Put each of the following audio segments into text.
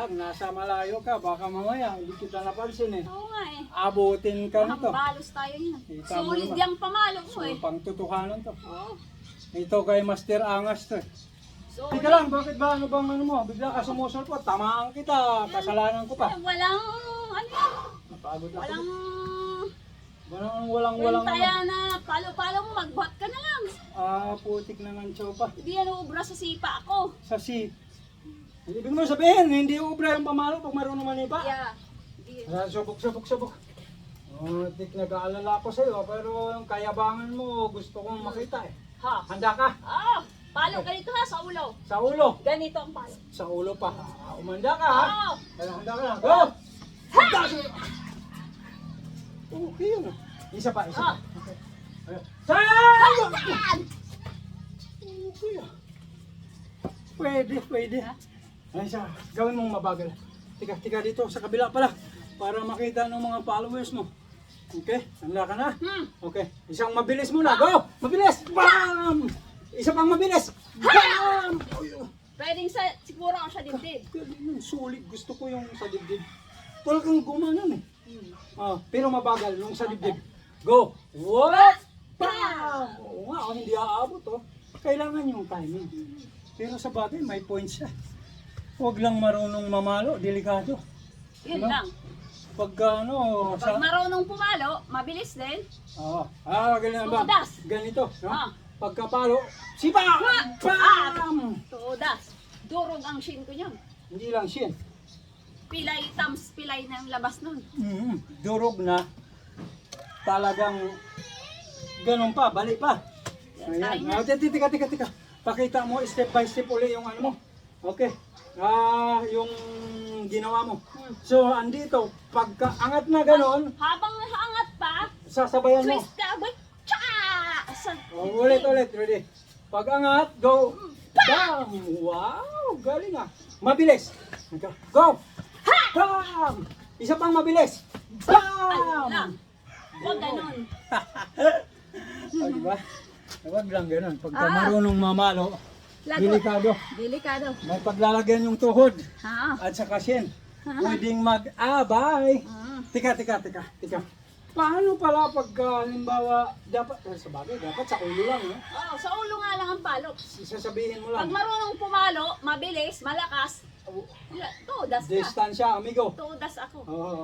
lang, nasa malayo ka. Baka mamaya, hindi kita napansin eh. Oo nga eh. Abutin ka nito. Balos tayo yan. Kita mo Solid naman. yung pamalo mo eh. So, pang tutukanan to. Oo. Ito kay Master Angas to eh. Solid. Tika lang, bakit ba ano bang ano mo? Bigla ka sumusulpot, tamaan kita, kasalanan ko pa. Walang, ano yan? Napagod ako. Walang Walang kaya na palo-palo mo, magbuhat ka na lang. putik na ng tsopa. Hindi yan ubra sa sipa ako. Sa si. Ibig mo sabihin, hindi ubra yung pamalo pag marunong manipa. Yeah. Hindi. Subok. Tik nag-aalala ko sa'yo, pero yung kayabangan mo, gusto kong makita eh. Ha? Handa ka? Oh, palo ganito ha, sa ulo. Sa ulo. Ganito ang palo. Sa ulo pa. Umanda ka ha? Oh. Handa ka na. Go! Handa! Okay yun ah. Isa pa. Ah. Okay. Ayun. Saan! Okay ah. Pwede. Ay, gawin mong mabagal. Tika dito sa kabila pala. Para makita ng mga followers mo. Okay? Handa ka na? Okay. Isang mabilis muna. Go! Mabilis! Bam! Isa pang mabilis. Bam! Pwedeng siguro ako sa dibdib. Sulit. Gusto ko yung sa dibdib. Talagang gumanan eh. Pero mabagal nung sa dibdib. Go! What? Bam! Oo nga, hindi aabot oh. Kailangan yung timing. Pero sa bagay, may points siya. Huwag lang marunong mamalo, delikado. Yun Ano? lang. Pagka ano, Pag marunong pumalo, mabilis din. ganyan ba? Tudas. Ganito, no? Ah. Pagkapalo, sipa! Bam! Tudas. Durog ang shin ko niyan. Hindi lang shin. Pilay na yung labas nun. Durog na. Talagang ganun pa, balik pa. Try Ayan. Tika. Pakita mo step by step uli yung ano mo. Okay. Yung ginawa mo. So, andito, pagka angat na ganun, Habang haangat pa, sasabayan mo. twist ka, wait, tsa! Ulit, ready. Pag angat, go. Bam! Wow, galing ah. Mabilis. Go! Bam! Isa pang mabilis. Ano lang. Bam! Huwag ganun. Diba? Huwag lang ganun. Pagka marunong mamalo, delikado. Delikado. May paglalagyan yung tuhod Ha? at saka shin. Pwedeng mag-abay. Tika. Paano pala pagka, halimbawa, dapat, sa bagay, dapat sa ulo lang, no? Oo, sa ulo nga lang ang palo. Sasabihin mo Pag lang. marunong pumalo, mabilis, malakas, tudas ka. Distansya, amigo. Tudas ako. Oo.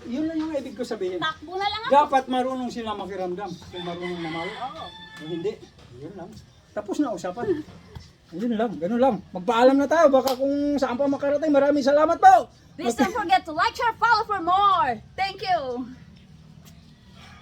Yun lang yung ibig ko sabihin. Takbo na lang ako. Dapat marunong sila makiramdam. Kung marunong mamalo. Oo. Kung hindi, yun lang. Tapos na usapan. Yun lang, ganun lang. Magpaalam na tayo. Baka kung saan pa makarating. Maraming salamat po. Please don't forget to like, share, follow for more. Thank you.